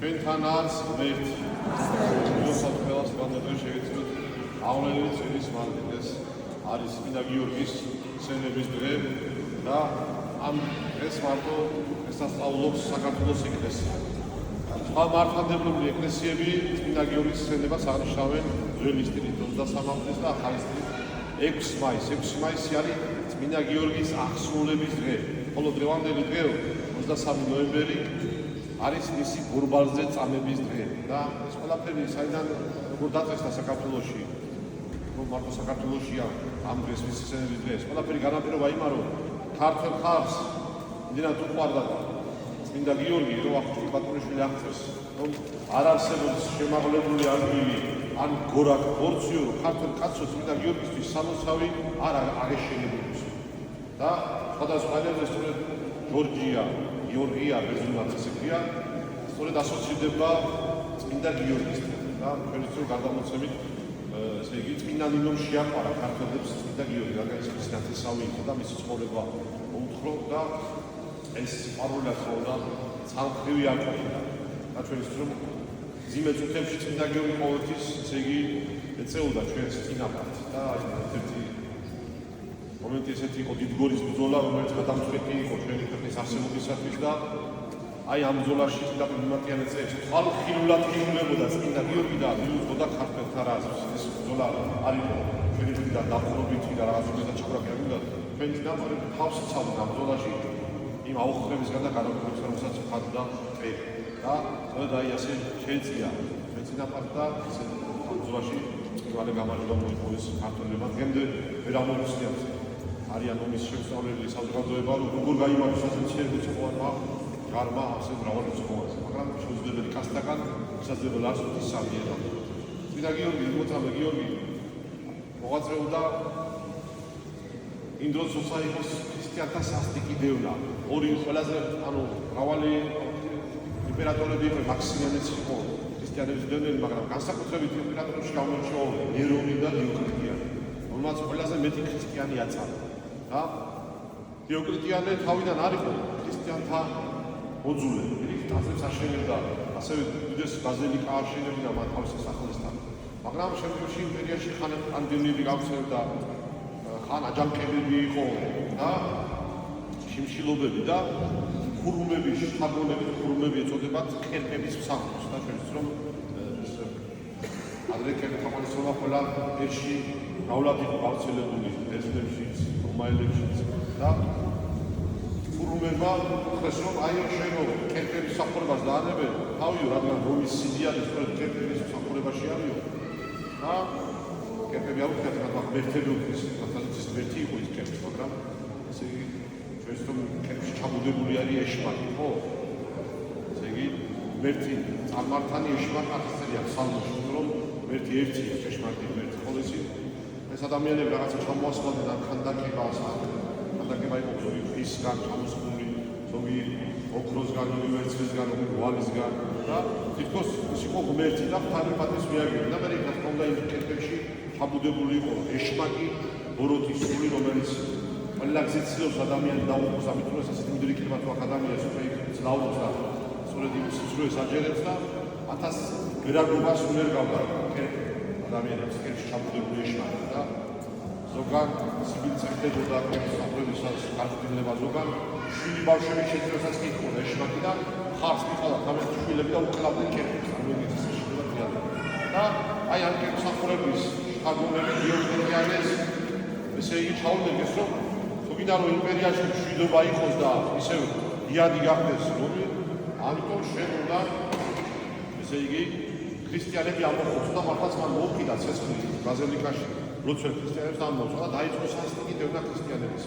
ჩვენთან არის ღმერთი. ვისაც ყველას განადგენ შევეცდოთ აღვლენილი წილის მარტინეს არის წმინდა გიორგის სენების დღე და ამ ეს მარტო ესწავლობს საქართველოს ეკლესია. სხვა მართლმადიდებლური ეკლესიები წმინდა გიორგის სენებას აღნიშნავენ ძველი სტილით 23 და ახალი სტილით 6 მაისს. 6 მაისი არის წმინდა გიორგის აღსრულების დღე, ხოლო დღევანდელი დღე 23 ნოემბერი არის მისი გურბალზე წამების დღე და ეს ყველაფერი საიდან როგორ დაწესდა საქართველოში, რომ მარტო საქართველოშია ამ დღეს მისი სენების დღე. ეს ყველაფერი განაპირობა იმან, რომ ქართველ ხალხს იმდენად უყვარდა წმინდა გიორგი, რომ ახლა ბატონიშვილი აღწერს, რომ არ არსებობს შემაღლებული ადგილი ან გორაკ პორციო, რომ ქართველ კაცო წმინდა გიორგისთვის სამოცავი არ აღეშენებინოს. და სხვადასხვა ენებზე სწორედ გიორგია ბერძნულად ესექია, სწორედ ასოცირდება წმინდა გიორგისთან და ჩვენი ძრო გარდამოცემით ესე იგი წმინდა ნინომ შეაყვარა ქართველებს წმინდა გიორგი, რადგან ის ნათესავი იყო და მისი ცხოვრება უთხრო და ეს პაროლას ხოდა ცალკრივი არ ყოფილა. და ჩვენი ძრო ძიმე წუთებში წმინდა გიორგი ყოველთვის ესე იგი ეწეოდა ჩვენს წინაპარს და ერთ-ერთი მომენტი ესეთი იყო დიდგორის ბრძოლა, რომელიც გადამწყვეტი იყო ჩვენი ქვეყნის არსებობისათვის და აი ამ ბრძოლაში წმინდა მიმართიანე წეს ხალხილულად იულებოდა წმინდა გიორგი და მიუძღოდა ქართველთა რაზმს. ეს ბრძოლა არ იყო ჩვენი დღიდან დახურობითი და რაღაცა და ჩაკრაკები და ჩვენი წინაპარები თავს იცავდნენ ამ ბრძოლაში იმ აუხრებისგან და განაკვეთებისგან, რომელსაც ფადდა წერი და სწორედ აი ასე შეეწია ჩვენი წინაპარს და ესე ბრძოლაში პირველი გამარჯვება მოიპოვეს ქართველებმა. დღემდე ვერ ამოუცნიათ არიან ომის შემსწავლელი საზოგადოება, როგორ გაიმარჯვეს ასეთი ცხოველმა გარმა ასე მრავალი ცხოველს, მაგრამ შეუძლებელი კასტაგან შესაძლებელი არ სულ სამიერა. წმინდა გიორგი, მოწამე გიორგი მოღვაწეობდა იმ დროს, როცა იყო ქრისტიანთა სასტიკი დევნა. ორი ყველაზე მრავალი იმპერატორები იყო, მაქსიმიანეც იყო ქრისტიანების დევნელი, მაგრამ განსაკუთრებით იმპერატორებში გამოირჩევა ნერონი და დიოკლეტიანი, რომელმაც ყველაზე მეტი ქრისტიანი აწამა. და დიოკლეტიანე თავიდან არ იყო ქრისტიანთა მოძულე, იქ ტაძრებს აშენებდა, ასევე უდიდეს ბაზილიკა აშენებდა მათ თავის სახელისთან. მაგრამ შემდგომში იმპერიაში ხან პანდემიები გავრცელდა, ხან აჯანყებები იყო და შიმშილობები და ხურუმები, შთაგონებით ხურუმები ეწოდებათ კერპების მსახურს და ჩვენც რომ ეს ადრე კერპთამაშრობა ყველა ერში გავლად იყო გავრცელებული ბერძნებშიც, რომაელებშიც და ხურუმებმა უთხრეს რომ აი შენო კერპების მსახურებას დაანებენ თავიო, რადგან რომის სიდიადე სწორედ კერპების მსახურებაში არისო და კერპები აუხდათ, მაგრამ ღმერთები უხდის, თვალსაჩინო ღმერთი იყო ის კერპი, მაგრამ ესე იგი ჩვენს რომ კერპში ჩამოდებული არის ეშმაკი, ხო? ესე იგი ღმერთი წარმართანი ეშმაკი ახსენია ფსალმოში, რომ ღმერთი ერთია, ეშმაკი ღმერთი, ხოლო ეს ადამიანები რაღაცა ჩამოასხავდნენ და ხანდაკება იყო ზოგი ფისგან ჩამოსხმული, ზოგი ოქროსგან, ვერცხლისგან, ვალისგან და თითქოს ის იყო ღმერთი და ფარებადის მიაგებდა და მე რა თქმა უნდა იმ კერპებში ჩამოდებული იყო ეშმაკი ბოროტის სული, რომელიც ყველა გზიცილობს ადამიანს დაუყოს, ამით რომ ეს მუდრი კერპა თუ ადამიანს უფრო დაუყოს და სწორედ იმ სიცრუეს აჯერებს და 1000 ვერაგობას უნდა გავდა ადამიანებს კერპში ჩამოდებული ეშმაკი და ზოგან სიბილიც ხდებოდა საფრთხეებისას გაწმენდება ზოგან შვილი ბავშვები შეძლებასაც კი იყო ეშმაკი და ხარს მიყავდა თავის შვილები და უკლავდნენ კერპს რომელიც შეიძლება დიადა და აი ამ კერპს ახურების აგონები დიოკლეტიანეს ესე იგი ჩაუდგეს რომ თუგინა რომ იმპერიაში მშვიდობა იყოს და ისე დიადი გახდეს რომი ამიტომ შენ უნდა ესე იგი ქრისტიანები ამოხოცო და მართლაც მან მოუყიდა ცეცხლი ბაზილიკაში როცა ქრისტიანებს ამოწვა და დაიწყო სასტიკი დევნა ქრისტიანების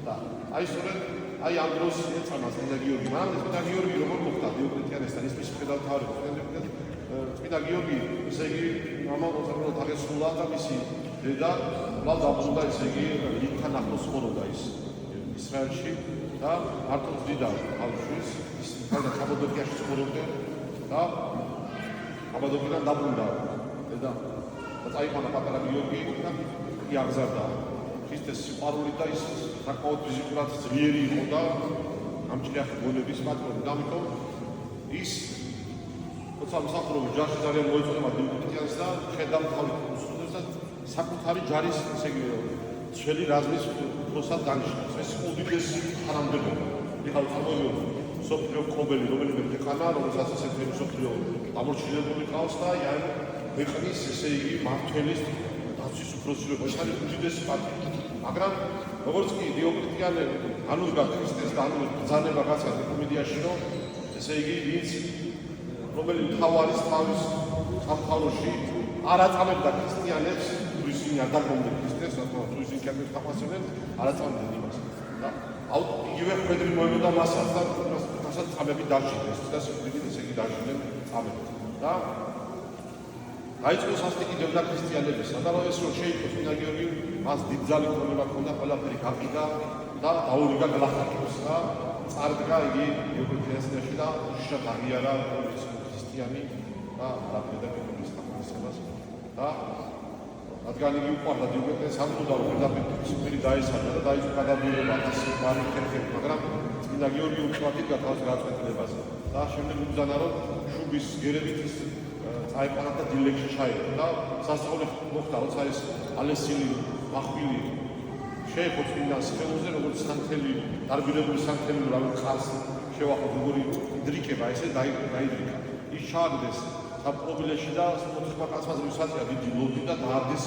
და აი სწორედ აი ამ დროს ეწამა წმინდა გიორგი, მაგრამ წმინდა გიორგი როგორ მოხდა დიოკლეტიანესთან ის მისი ხედავთავარი წმინდა გიორგი ესე იგი მამალ თაღესულა და მისი დედა ლალ დაბრუნდა ესე იგი ლიქთან ახლოს ხორობდა ის ისრაელში და მარტო ძდიდა ხალხის ის თავდა კაბადოკიაში ცხოვრობდა და კაბადოკიდან დაბრუნდა დედა და წაიყვანა პატარა გიორგი და იაგზავნა ქრისტეს სიყვარული და ის საკმაოდ ფიზიკურად ძლიერი იყო და გამჭრიახი გონების პატრონი და ამიტომ ის როცა მსახურობ ჯარში ძალიან მოეწონება დიოკლეტიანს და ხედავ თავი უსწრებს და საკუთარი ჯარის ესე იგი ძველი რაზმის უფროსად დანიშნავს. ეს უდიდესი თანამდებობა. ეხლა წარმოვიდგინოთ სოფლიო კობელი, რომელიმე დექანა, რომელსაც ესეთი სოფლიო ამორჩილებული ყავს და ქვეყნის ესე იგი მმართველის დაცვის უფროსი როგორ არის უდიდესი პატივი. მაგრამ როგორც კი დიოკლეტიანე განუდგა ქრისტეს და ბრძანება გაცხადა კომედიაში, რომ ესე იგი ვინც რომელიც თავარის თავის სამთავროში არ აწამებდა ქრისტიანებს, ისინი არ დაგმობდნენ ქრისტეს, რადგან ისინი ქრისტეს თაფასებდნენ, არ აწამებდნენ იმას. და იგივე ხვედრი მოემოდა მასაც და მასაც წამები დაჭირდეს და სიკვდილით ესე იგი დაჭირდნენ წამები. და დაიწყო სასტიკი დევდა ქრისტიანებისა და რომ ეს რომ შეიტყოს წმინდა გიორგი, მას დიდძალი ქონება ჰქონდა, ყველაფერი გაყიდა და დაურიგა გლახაკებს და წარდგა იგი დიოკლეტიანეში და უშიშრად აღიარა ქრისტიანი და არაფერი და ქრისტიანობას და რადგან იგი უყვარდა დიოკლეტიანეს ამბობდა რომ პირდაპირ დაესაჯა და დაიწყო გადაბირება ასმარი ხერხები, მაგრამ წმინდა გიორგი უცბად იდგა თავს გაწყვეტილებაზე და შემდეგ უბრძანა რომ შუბის გერებით ის წაეყვანა და დილეგში ჩაება და სასწაული მოხდა, როცა ეს ალესილი מחვილი შეეყო წმინდა სხეულზე, როგორც სანთელი, დარბირებული სანთელი რავი ხალხს შევახო როგორი იდრიკება, ესე დაიდრიკა. ის ჩააგდეს საპყრობილეში და მოთხება კაცმაც მისაწია დიდი ლოდი და დაარდეს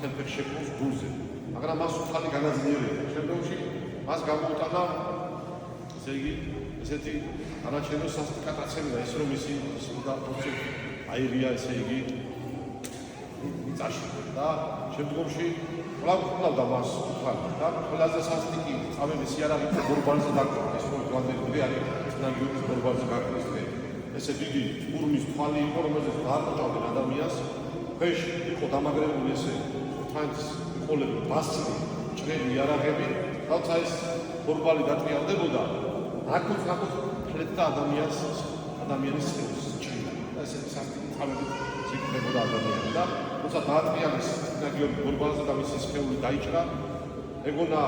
ხელფეხშეკრულს გულზე. მაგრამ მას უხალი განაძლიერებდა. შემდგომში მას გამოუტანა ესე იგი ესეთი არაჩვენო სასტიკატაცები და ის რომ ისი და აირია ესე იგი მიწაში და შემდგომში ყლავდა მას უხალი და ყველაზე სასტიკი წამების იარაღი ბორბალზე დაკვრა. ეს რომ გვანდელი არის წმინდა გიორგის ბორბალზე გაკრის დღე. ესე დიდი ურმის თვალი იყო, რომელზეც დააკოჭავდნენ ადამიანს. ქვეშ იყო დამაგრებული ესე თანს ყოლები, ბასრი, ჭრელი იარაღები, თუმცა ეს ბორბალი დაჭიანდებოდა, აკუც ფლეთდა ადამიანის სხეულს ჭრიდა. ესე სასტიკი წამები იქნებოდა ადამიანი და თუმცა დააჭიანეს წმინდა გიორგი ბორბალზე და მისი სხეული დაიჭრა. ეგონა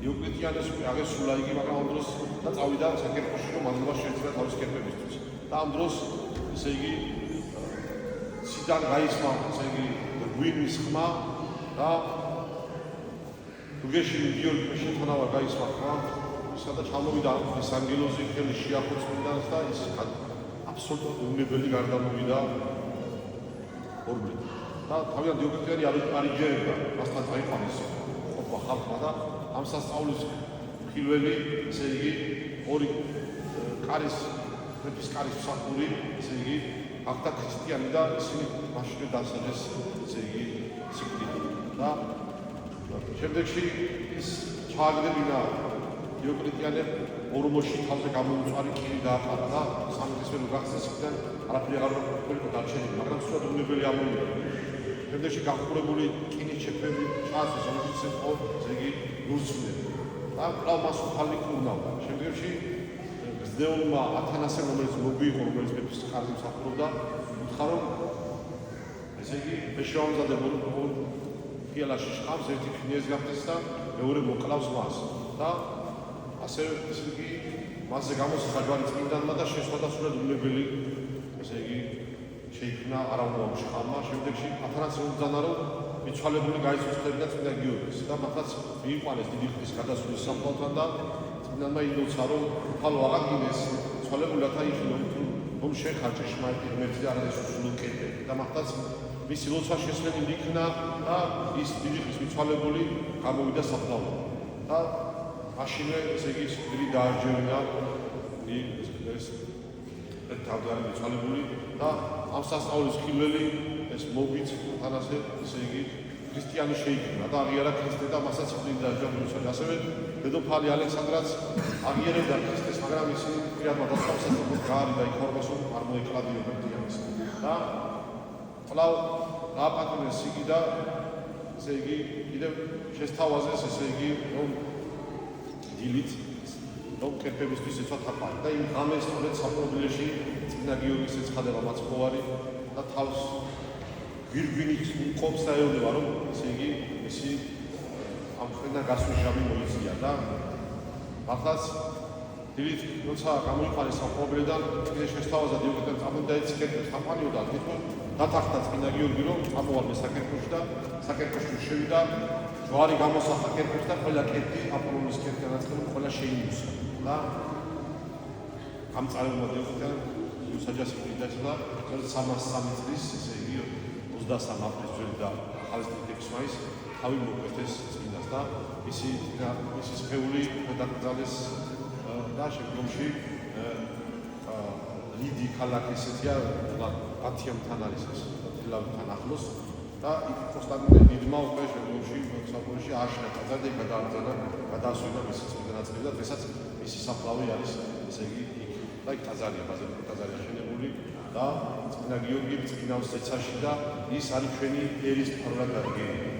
დიოკლეტიანეს აღესრულა იგი, მაგრამ ამ დროს და წავიდა საკერპოში, რომ მადლობა შეეცდა თავის კერპებისთვის. და ამ დროს ესე იგი ციდან გაისმა ესე იგი გვინის ხმა და თუგეში გიორგი შეთავა გაისმა ხმა, სადაც ჩამოვიდა ეს ანგელოზი ხელი შეახო წმინდანს და ის აბსოლუტურად უნებელი გარდამოვიდა ორბლით. და თავიდან დიოკლეტიანი არ იჯერებდა, მასთან წაიყვანეს ყოფა ხალხმა და ამ სასწაულის ხილველი, ესე იგი, ორი კარის, მეფის კარის მსახური, ესე იგი, გახდა ქრისტიანი და ისინი მაშინვე დასაჯეს, ესე იგი, სიკვდილით. და შემდეგში ის ჩააგდებინა დიოკლეტიანე ორმოში თავზე გამოუწვარი კირი დააყარა და სამგისმერო გახსნეს იქიდან არაფერი აღარ იყო დარჩენილი, მაგრამ სულ უნებელი ამოვიდა. შემდეგში გახურებული რკინის ჩეფები ჩაასვეს, რომელშიც იყო, ესე იგი, ლურცვლები. და კვლავ მას უხალი კურნავდა. შემდგომში გრძნეულმა ათანასემ, რომელიც მოგვი იყო, რომელიც მეფის კარზე მსახურობდა, უთხრა რომ ესე იგი მეშევამზადე ფიალაში შყავს, ერთი ქნიეს გახდეს და მეორე მოკლავს მას. და ასე ესე იგი მასზე გამოსხა ჯვარი წმინდანმა და შესვადასრულად უნებელი ესე იგი შეიქმნა არამოამ შყავმა. შემდეგში ათანასემ უბრძანა რომ მიცვალებული გაიცოცხლებინა წმინდა გიორგის და მათაც მიიყვანეს დიდი ხნის გადასვლის სამყაროთან და წმინდანმა ილოცა რომ უფალო აღადგინეს მიცვალებული რათა იხილონ რომ შეხარჯა ჭეშმარიტი ღმერთი და არადის უსულო კეთები და მათაც მისი ლოცვა შესვენილი იქნა და ის დიდი ხნის მიცვალებული გამოვიდა საფლავად და მაშინვე ესე იგი სიკვდილი დაარჩევინა ეს თავდარი მიცვალებული და ამ სასწაულის ხილველი ეს მოგვიც თანასე ესე იგი ქრისტიანი შეიქმნა და აღიარა ქრისტე და მასაც სიკვდილი დაარჩევინა. ასევე დედოფალი ალექსანდრაც აღიარებდა ქრისტეს, მაგრამ ისინი პირადმა დასწავლებულს გაარიდა იქ რომ არ მოეკლადიო ქრისტიანს და კვლავ დააპატიმრეს იგი და ესე იგი კიდევ შესთავაზეს ესე იგი რომ დილით რომ კერპებისთვის ეცვა თაყვანი და იმ ღამეს სწორედ საპყრობილეში წმინდა გიორგის ეცხადება მაცხოვარი და თავს გვირგვინით უყოფს და ეუბნება რომ ესე იგი ისი ამ ხრიდან გასვლის ჟამი მოიწია და ახაც დილით როცა გამოიყარეს სამფლობელოდან წმინდა შესთავაზა დიოკლეტიანე წამოდი და ეციკეტებს სამყარიო და თვითონ დათანხმდა წმინდა გიორგი რომ წამოვალ საკერპოში და საკერპოში შევიდა ჯვარი გამოსახა კერპებში და ყველა კერპი აპოლონის კერპთან აწყდა ყველა შეიმუსა და გამწარებულა დიოკლეტიანე საჯასი მიდაჭდა 303 წლის ესე იგი 23 აპრილის და ხალხის მაისს თავი მოკვეთეს წმინდას და მისი სხეული დაკრძალეს და შემდგომში ლიდი ქალაქი ესეთია ბათიამთან არის ეს თელავთან ახლოს და იქ კონსტანტინე დიდმა უკვე შემდგომში საფრანგეთში აშნა ტაძარი გადააბრძანა გადაასვენა მისი წმინდა ნაწილი და დღესაც მისი საფლავი არის ესე იგი იქ და იქ ტაძარია ბაზილიკა ტაძარი აშენებული და წმინდა გიორგი წმინდავს ზეცაში და ის არის ჩვენი ერის ფარულად დარგები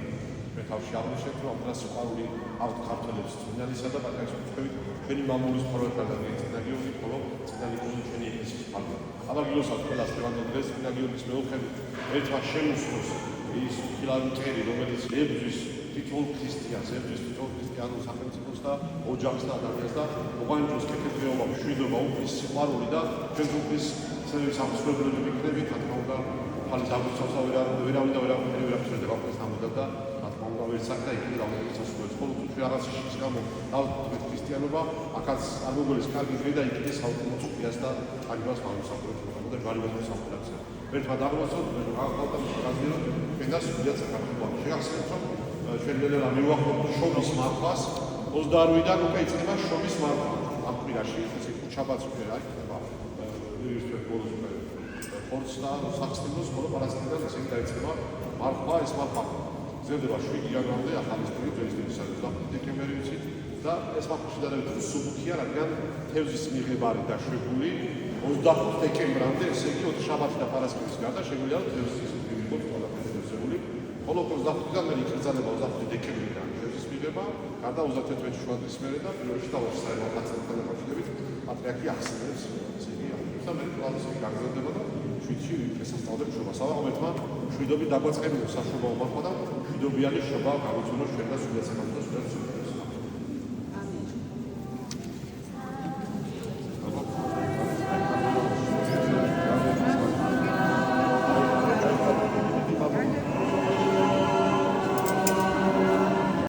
მე თავში აღმოჩნდა რომ ამას სიყვარული აქვთ ქართველებს წმინდანისა და პატრიარქის ჩვენი მამულის ფარულად დარგები წმინდა გიორგი ხოლო წმინდა ნიკოლოზი ჩვენი ეკლესიის ფარულად აბა გილოსავთ ყველას ლევანდელ დღეს წმინდა გიორგის მეუღლე ერთმა შემოსვლოს ის ხილავი მტერი რომელიც ებრძვის თითოეულ ქრისტიანს ებრძვის თითოეულ ქრისტიანულ სახელმწიფოს და ოჯახს და ადამიანს და ოღონდ კეთილდღეობა მშვიდობა უფლის სიყვარული და ჩვენ უფლის სამსვლელობები ვიქნებით რა თქმა უნდა ხალის აღწევსა ვერავინ და ვერავინ ვერაფერდება ეს ამბობდა და რა თქმა უნდა ვერ საკდა იქით რამდენიც სასურველი ხოლო თუ ჩვენ რაღაც შიშის გამო დავთქვით ქრისტიანობა აქაც არ მოგოლის კარგი დღე და იქით საუკუნო წუთიას და აგებას მამსახურებს და ჯვარიმას სამყაროს ერთმა დაღმოსოთ აღავდა მიღაზირო ჩვენას ვიდაც საქართველოს შეგახსენებთ რომ ჩვენ მელელა მივახოთ შობის მართვას 28-დან უკვე იწყება შობის მართვა ამ კვირაში ესე ქუჩაბაც უკვე რა იქნება ერთ ბოლოს უკვე ხორცს და საქსტილოს ხოლო პარასკევიდან ესე დაიწყება მართვა ეს მართვა გრძელდება 7 იანვრამდე ახალისწლი დღესდღეობით 25 დეკემბერი ვიცით და ეს მართვა შედარებით სუბუთია რადგან თევზის მიღება არის დაშვებული 25 დეკემბრამდე ესე იგი 4 შაბათი და პარასკევის გარდა შეგვიძლია თევზის მიღება ყველაფერი დასებული ხოლო 25-დან მე იქრძალება 25 დეკემბრიდან თევზის მიღება გარდა 31 შუადღის მერე და პირველში და 2 საერთო კაცებთან დაკავშირებით პატრიარქი ახსენებს ესე იგი და მე კლავს გაგრძელდება და 7-ში ესასწავლებს შობას ამერთმა მშვიდობით დაგვაწყენია საშობაო მართვა და მშვიდობიანი შობა გავიწონოს ჩვენ და სულაც საქართველოს